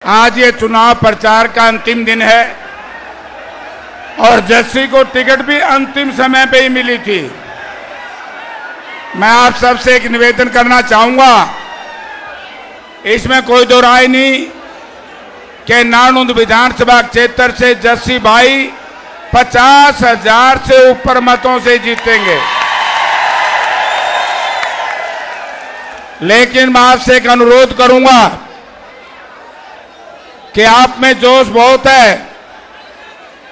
आज ये चुनाव प्रचार का अंतिम दिन है और जस्सी को टिकट भी अंतिम समय पे ही मिली थी। मैं आप सबसे एक निवेदन करना चाहूंगा, इसमें कोई दो राय नहीं कि नानुंद विधानसभा क्षेत्र से जस्सी भाई 50,000 से ऊपर मतों से जीतेंगे। लेकिन मैं आपसे एक अनुरोध करूंगा कि आप में जोश बहुत है,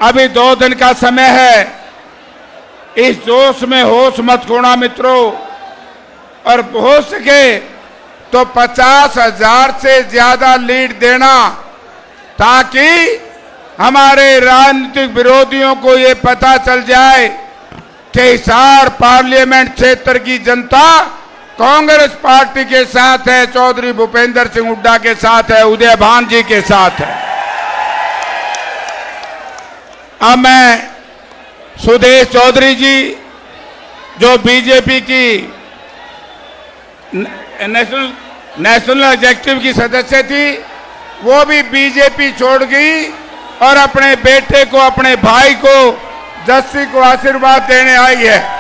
अभी 2 दिन का समय है, इस जोश में होश मत खोना मित्रों, और हो सके तो 50,000 से ज्यादा लीड देना, ताकि हमारे राजनीतिक विरोधियों को ये पता चल जाए कि हिसार पार्लियामेंट क्षेत्र की जनता कांग्रेस पार्टी के साथ है, चौधरी भूपेंद्र सिंह हुड्डा के साथ है, उदय भान जी के साथ है। अब मैं सुदेश चौधरी जी जो बीजेपी की नेशनल एग्जीक्यूटिव की सदस्य थी, वो भी बीजेपी छोड़ गई और अपने बेटे को, अपने भाई को, जस्सी को आशीर्वाद देने आई है।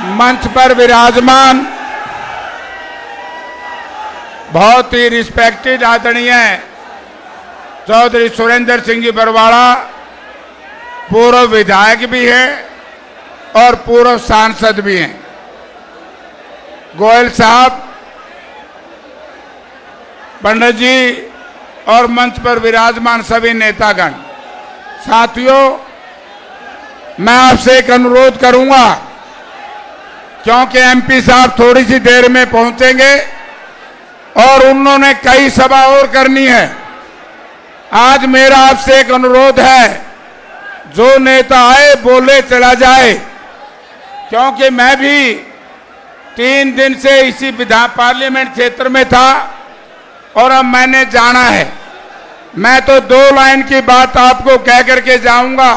मंच पर विराजमान बहुत ही रिस्पेक्टेड आदरणीय चौधरी सुरेंद्र सिंह जी बरवाड़ा पूर्व विधायक भी हैं और पूर्व सांसद भी हैं। गोयल साहब, पंडित जी और मंच पर विराजमान सभी नेतागण, साथियों, मैं आपसे एक अनुरोध करूंगा, क्योंकि एमपी साहब थोड़ी सी देर में पहुंचेंगे और उन्होंने कई सभा और करनी है। आज मेरा आपसे एक अनुरोध है, जो नेता आए बोले चला जाए, क्योंकि मैं भी 3 दिन से इसी पार्लियामेंट क्षेत्र में था और अब मैंने जाना है। मैं तो 2 लाइन की बात आपको कह करके जाऊंगा,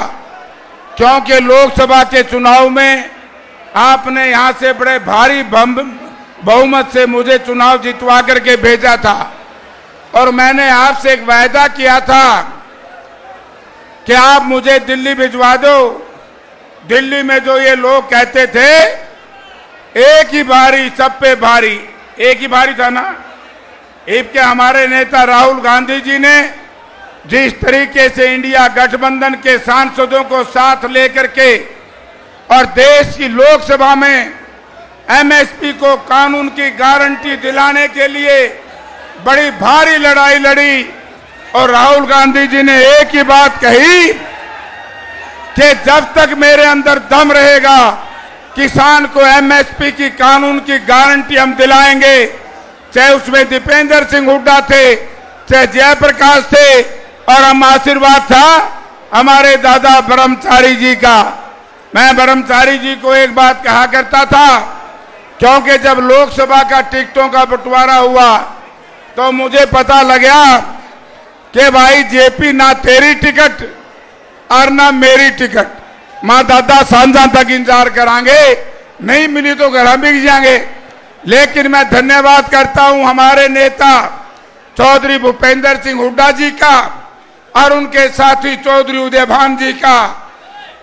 क्योंकि लोकसभा के चुनाव में आपने यहां से बड़े भारी बहुमत से मुझे चुनाव जितवा करके भेजा था और मैंने आपसे एक वायदा किया था कि आप मुझे दिल्ली भिजवा दो। दिल्ली में जो ये लोग कहते थे एक ही बारी सब पे भारी, एक ही बारी था ना, इसके हमारे नेता राहुल गांधी जी ने जिस तरीके से इंडिया गठबंधन के सांसदों को साथ लेकर के और देश की लोकसभा में एमएसपी को कानून की गारंटी दिलाने के लिए बड़ी भारी लड़ाई लड़ी और राहुल गांधी जी ने एक ही बात कही कि जब तक मेरे अंदर दम रहेगा किसान को एमएसपी की कानून की गारंटी हम दिलाएंगे। चाहे उसमें दीपेंद्र सिंह हुड्डा थे, चाहे जयप्रकाश थे, और हम आशीर्वाद था हमारे दादा ब्रह्मचारी जी का। मैं ब्रह्मचारी जी को एक बात कहा करता था, क्योंकि जब लोकसभा का टिकटों का बंटवारा हुआ तो मुझे पता लगा कि भाई जेपी ना तेरी टिकट और ना मेरी टिकट, मां दादा सांझा तक इंतजार करांगे, नहीं मिली तो घर बिक जाएंगे। लेकिन मैं धन्यवाद करता हूं हमारे नेता चौधरी भूपेंद्र सिंह हुड्डा जी का और उनके साथी चौधरी उदय भान जी का,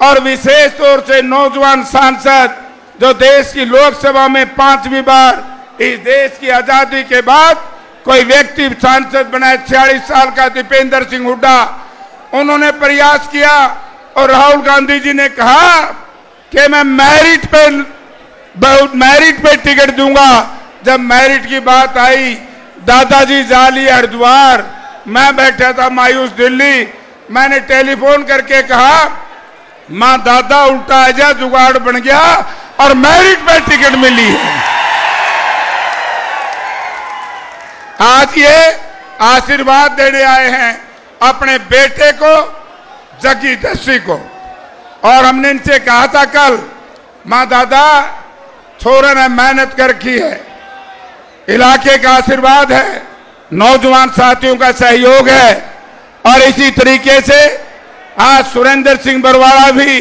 और विशेष तौर से नौजवान सांसद जो देश की लोकसभा में 5वीं बार इस देश की आजादी के बाद कोई व्यक्ति सांसद बना है, 46 साल का दीपेंद्र सिंह हुड्डा, उन्होंने प्रयास किया और राहुल गांधी जी ने कहा कि मैं मेरिट पे टिकट दूंगा। जब मेरिट की बात आई, दादाजी जाली हरिद्वार, मैं बैठा था मायूस दिल्ली, मैंने टेलीफोन करके कहा मां दादा उल्टा आजा जुगाड़ बन गया और मेरिट पे टिकट मिली है। आज ये आशीर्वाद देने आए हैं अपने बेटे को, जग्गी जस्सी को, और हमने इनसे कहा था कल, मां दादा छोरे ने मेहनत कर रखी है, इलाके का आशीर्वाद है, नौजवान साथियों का सहयोग है, और इसी तरीके से आज सुरेंद्र सिंह बरवाड़ा भी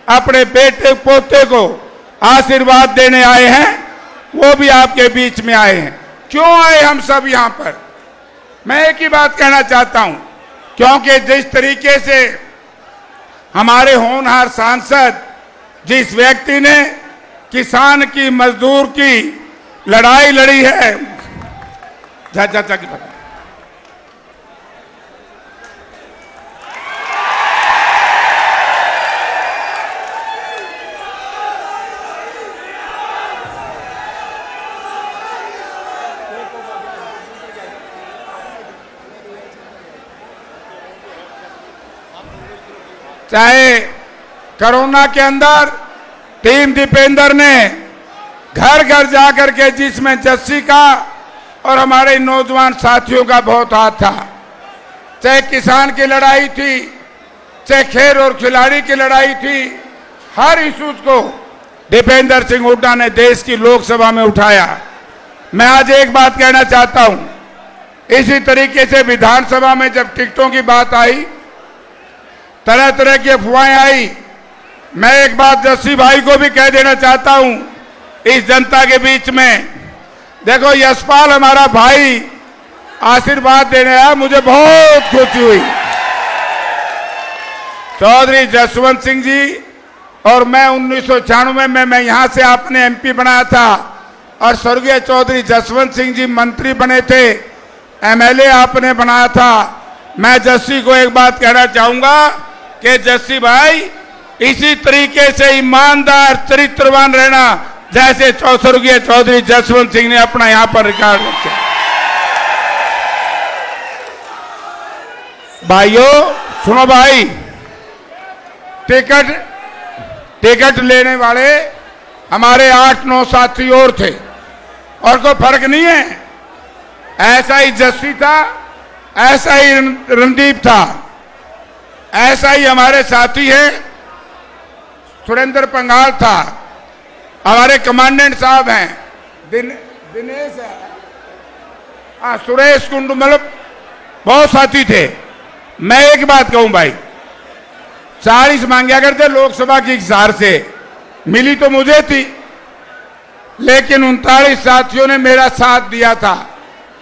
अपने बेटे पोते को आशीर्वाद देने आए हैं, वो भी आपके बीच में आए हैं। क्यों आए हम सब यहां पर? मैं एक ही बात कहना चाहता हूं, क्योंकि जिस तरीके से हमारे होनहार सांसद, जिस व्यक्ति ने किसान की, मजदूर की लड़ाई लड़ी है, चाचा की बात, चाहे कोरोना के अंदर टीम दीपेंद्र ने घर घर जाकर के, जिसमें जस्सी का और हमारे नौजवान साथियों का बहुत हाथ था, चाहे किसान की लड़ाई थी, चाहे खेर और खिलाड़ी की लड़ाई थी, हर इशूज को दीपेंद्र सिंह हुड्डा ने देश की लोकसभा में उठाया। मैं आज एक बात कहना चाहता हूं, इसी तरीके से विधानसभा में जब टिकटों की बात आई, तरह तरह की अफवाहें आई, मैं एक बात जस्सी भाई को भी कह देना चाहता हूं इस जनता के बीच में। देखो, यशपाल हमारा भाई आशीर्वाद देने आया, मुझे बहुत खुशी हुई। चौधरी जसवंत सिंह जी और मैं 1996 में मैं यहां से आपने एमपी बनाया था, और स्वर्गीय चौधरी जसवंत सिंह जी मंत्री बने थे, एमएलए आपने बनाया था। मैं जस्सी को एक बात कहना चाहूंगा कि जस्सी भाई, इसी तरीके से ईमानदार, चरित्रवान रहना, जैसे स्वर्गीय चौधरी जसवंत सिंह ने अपना यहां पर रिकॉर्ड रखा। भाइयों सुनो भाई, टिकट लेने वाले हमारे 8-9 साथी और थे, और कोई फर्क नहीं है। ऐसा ही जस्सी था, ऐसा ही रणदीप था, ऐसा ही हमारे साथी हैं, सुरेंद्र पंगाल था, हमारे कमांडेंट साहब हैं, दिनेश है, सुरेश कुंडू, मतलब बहुत साथी थे। मैं एक बात कहूं भाई, 40 मांगा करते लोकसभा की हिसार से, मिली तो मुझे थी, लेकिन 39 साथियों ने मेरा साथ दिया था,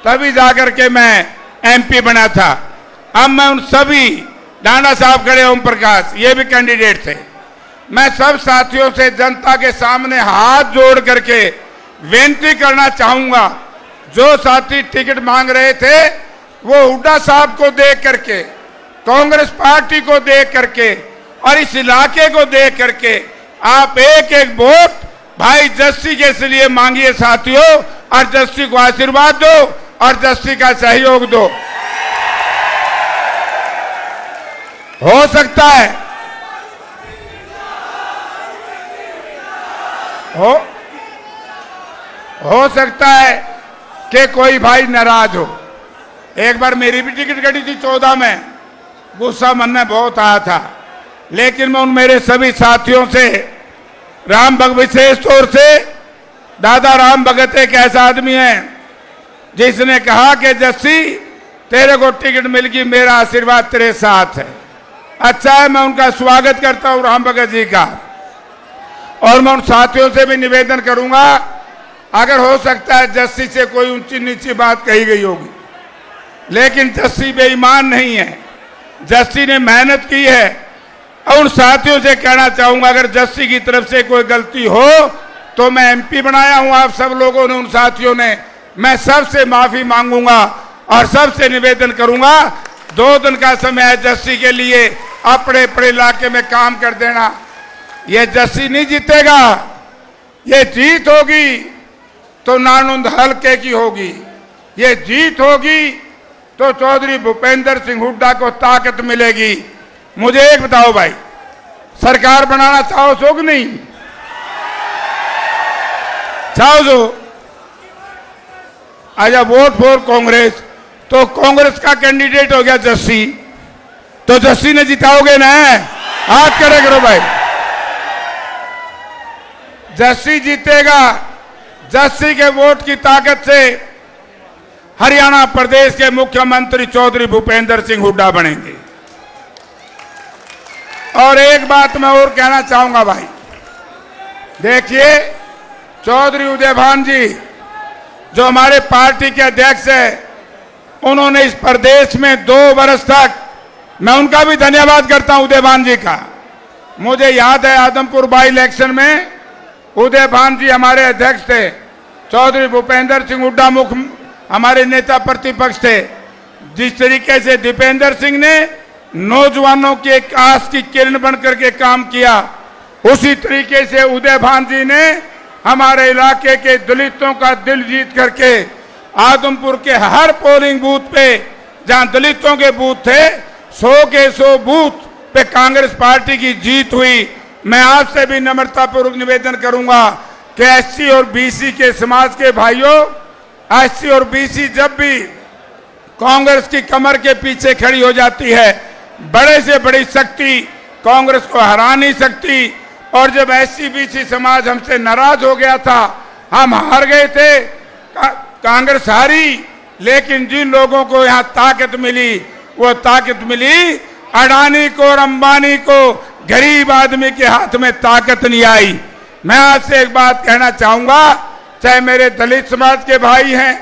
तभी जाकर के मैं एमपी बना था। अब मैं उन सभी, डांडा साहब खड़े, ओम प्रकाश, ये भी कैंडिडेट थे, मैं सब साथियों से जनता के सामने हाथ जोड़ करके विनती करना चाहूंगा, जो साथी टिकट मांग रहे थे वो हुड्डा साहब को देख करके, कांग्रेस पार्टी को देख करके और इस इलाके को देख करके आप एक एक वोट भाई जस्सी के लिए मांगिए साथियों, और जस्सी को आशीर्वाद दो और जस्सी का सहयोग दो। हो सकता है हो सकता है कि कोई भाई नाराज हो। एक बार मेरी भी टिकट कटी थी 14 में, गुस्सा मन में बहुत आया था, लेकिन मैं उन मेरे सभी साथियों से, विशेष तौर से दादा राम भगत एक ऐसा आदमी है जिसने कहा कि जस्सी तेरे को टिकट मिल गई, मेरा आशीर्वाद तेरे साथ है। अच्छा है, मैं उनका स्वागत करता हूं राम भगत जी का, और मैं उन साथियों से भी निवेदन करूंगा, अगर हो सकता है जस्सी से कोई ऊंची नीची बात कही गई होगी, लेकिन जस्सी बेईमान नहीं है, जस्सी ने मेहनत की है। और उन साथियों से कहना चाहूंगा, अगर जस्सी की तरफ से कोई गलती हो तो मैं एमपी बनाया हूं, आप सब लोगों ने, उन साथियों ने, मैं सबसे माफी मांगूंगा और सबसे निवेदन करूंगा, 2 दिन का समय है जस्सी के लिए, अपने अपने इलाके में काम कर देना। ये जस्सी नहीं जीतेगा, ये जीत होगी तो नानुंद हल्के की होगी, ये जीत होगी तो चौधरी भूपेंद्र सिंह हुड्डा को ताकत मिलेगी। मुझे एक बताओ भाई, सरकार बनाना चाहो सो कि नहीं चाहो सो? अच्छा, वोट फॉर कांग्रेस, तो कांग्रेस का कैंडिडेट हो गया जस्सी, तो जस्सी ने जिताओगे ना? हाथ खड़े करो भाई, जस्सी जीतेगा। जस्सी के वोट की ताकत से हरियाणा प्रदेश के मुख्यमंत्री चौधरी भूपेंद्र सिंह हुड्डा बनेंगे। और एक बात मैं और कहना चाहूंगा भाई, देखिए, चौधरी उदयभान जी जो हमारे पार्टी के अध्यक्ष है, उन्होंने इस प्रदेश में 2 वर्ष तक, मैं उनका भी धन्यवाद करता हूं उदयभान जी का। मुझे याद है आदमपुर बाई इलेक्शन में उदयभान जी हमारे अध्यक्ष थे, चौधरी भूपेंद्र सिंह हुड्डा हमारे नेता प्रतिपक्ष थे। जिस तरीके से दीपेंद्र सिंह ने नौजवानों के एक आस की किरण बनकर के काम किया, उसी तरीके से उदयभान जी ने हमारे इलाके के दलितों का दिल जीत करके आदमपुर के हर पोलिंग बूथ पे जहां दलितों के बूथ थे, 100 के 100 बूथ पे कांग्रेस पार्टी की जीत हुई। मैं आपसे भी नम्रतापूर्वक निवेदन करूंगा कि एससी और बीसी के समाज के भाइयों, एससी और बीसी जब भी कांग्रेस की कमर के पीछे खड़ी हो जाती है, बड़े से बड़ी शक्ति कांग्रेस को हरा नहीं सकती। और जब एससी बीसी समाज हमसे नाराज हो गया था, हम हार गए थे, कांग्रेस हारी, लेकिन जिन लोगों को यहाँ ताकत मिली, वो ताकत मिली अडानी को और अंबानी को, गरीब आदमी के हाथ में ताकत नहीं आई। मैं आपसे एक बात कहना चाहूंगा, चाहे मेरे दलित समाज के भाई हैं,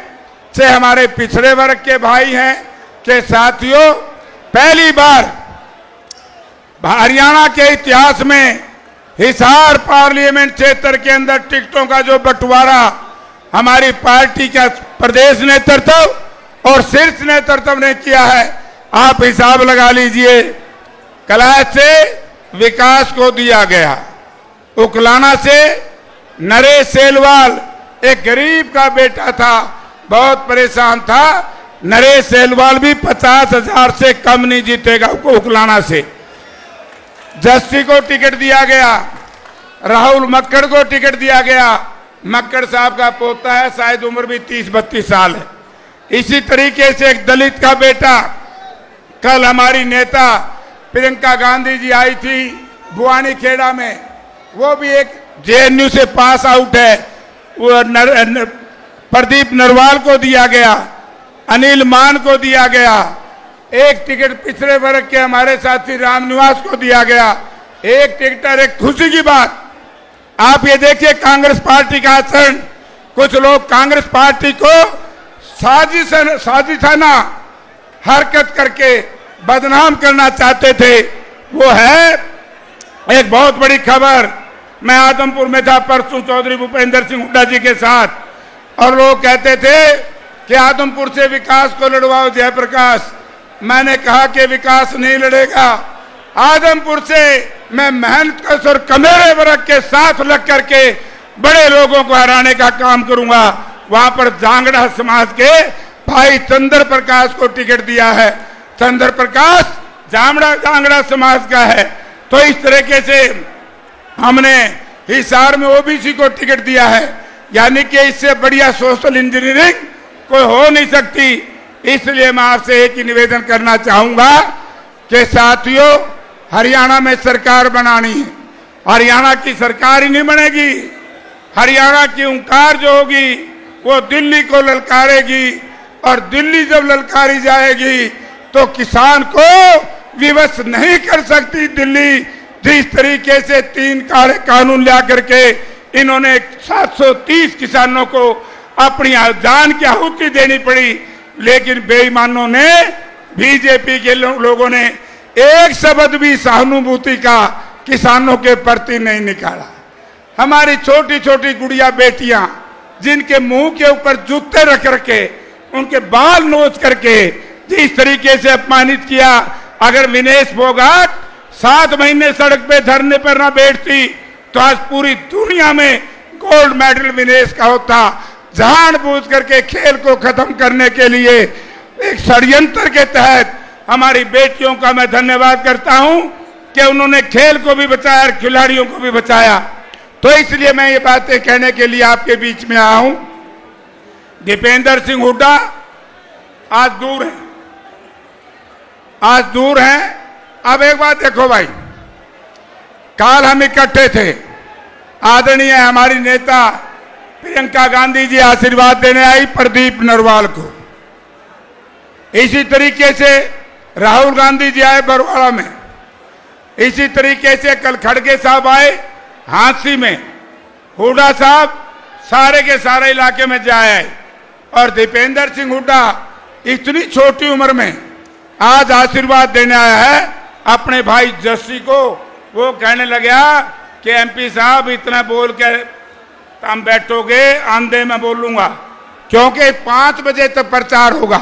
चाहे हमारे पिछड़े वर्ग के भाई हैं, कि साथियों, पहली बार हरियाणा के इतिहास में हिसार पार्लियामेंट क्षेत्र के अंदर टिकटों का जो बंटवारा हमारी पार्टी का प्रदेश नेतृत्व और शीर्ष नेतृत्व ने किया है, आप हिसाब लगा लीजिए। कलाश से विकास को दिया गया, उकलाना से नरेश सेलवाल, एक गरीब का बेटा था, बहुत परेशान था, नरेश सेलवाल भी 50,000 से कम नहीं जीतेगा उकलाना से। जस्सी को टिकट दिया गया, राहुल मक्कड़ को टिकट दिया गया, मक्कड़ साहब का पोता है, शायद उम्र भी 30-32 साल है। इसी तरीके से एक दलित का बेटा, कल हमारी नेता प्रियंका गांधी जी आई थी बुआनी खेड़ा में, वो भी एक जेएनयू से पास आउट है, वो प्रदीप नरवाल को दिया गया, अनिल मान को दिया गया, एक टिकट पिछड़े वर्ग के हमारे साथी रामनिवास को दिया गया, एक टिकटर। एक खुशी की बात, आप ये देखिए कांग्रेस पार्टी का आचरण, कुछ लोग कांग्रेस पार्टी को साजिशाना हरकत करके बदनाम करना चाहते थे। वो है एक बहुत बड़ी खबर, मैं आदमपुर में था परसों चौधरी भूपेंद्र सिंह हुड्डा जी के साथ, और लोग कहते थे कि आदमपुर से विकास को लड़वाओ जयप्रकाश। मैंने कहा कि विकास नहीं लड़ेगा, आदमपुर से मैं मेहनत और कमेरे वर्ग के साथ लग करके बड़े लोगों को हराने का काम करूंगा। वहां पर जांगड़ा समाज के भाई चंद्र प्रकाश को टिकट दिया है, चंद्र प्रकाश जांगड़ा समाज का है। तो इस तरीके से हमने हिसार में ओबीसी को टिकट दिया है, यानी कि इससे बढ़िया सोशल इंजीनियरिंग कोई हो नहीं सकती। इसलिए मैं आपसे एक ही निवेदन करना चाहूंगा कि साथियों, हरियाणा में सरकार बनानी है, हरियाणा की सरकार ही नहीं बनेगी, हरियाणा की हुंकार जो होगी वो दिल्ली को ललकारेगी, और दिल्ली जब ललकारी जाएगी तो किसान को विवश नहीं कर सकती दिल्ली। जिस तरीके से 3 काले कानून ला करके इन्होंने 730 किसानों को अपनी जान की आहुति देनी पड़ी, लेकिन बेईमानों ने, बीजेपी के लोगों ने एक शब्द भी सहानुभूति का किसानों के प्रति नहीं निकाला। हमारी छोटी छोटी गुड़िया बेटियां, जिनके मुंह के ऊपर जूते रख के, उनके बाल नोच करके जिस तरीके से अपमानित किया, अगर विनेश फोगाट 7 महीने सड़क पे धरने पर ना बैठती तो आज पूरी दुनिया में गोल्ड मेडल विनेश का होता। जानबूझ करके खेल को खत्म करने के लिए एक षड्यंत्र के तहत हमारी बेटियों का मैं धन्यवाद करता हूं कि उन्होंने खेल को भी बचाया और खिलाड़ियों को भी बचाया। तो इसलिए मैं ये बातें कहने के लिए आपके बीच में आया हूं। दीपेंद्र सिंह हुड्डा आज दूर हैं, आज दूर हैं। अब एक बात देखो भाई, काल हम इकट्ठे थे, आदरणीय हमारी नेता प्रियंका गांधी जी आशीर्वाद देने आई प्रदीप नरवाल को, इसी तरीके से राहुल गांधी जी आए बरवाड़ा में, इसी तरीके से कल खड़गे साहब आए हांसी में, हुड्डा साहब सारे के सारे इलाके में जाए और दीपेंद्र सिंह हुड्डा इतनी छोटी उम्र में आज आशीर्वाद देने आया है अपने भाई जस्सी को। वो कहने लगा कि एमपी साहब इतना बोल के हम बैठोगे, आंधे में बोलूंगा, क्योंकि 5 बजे तक प्रचार होगा।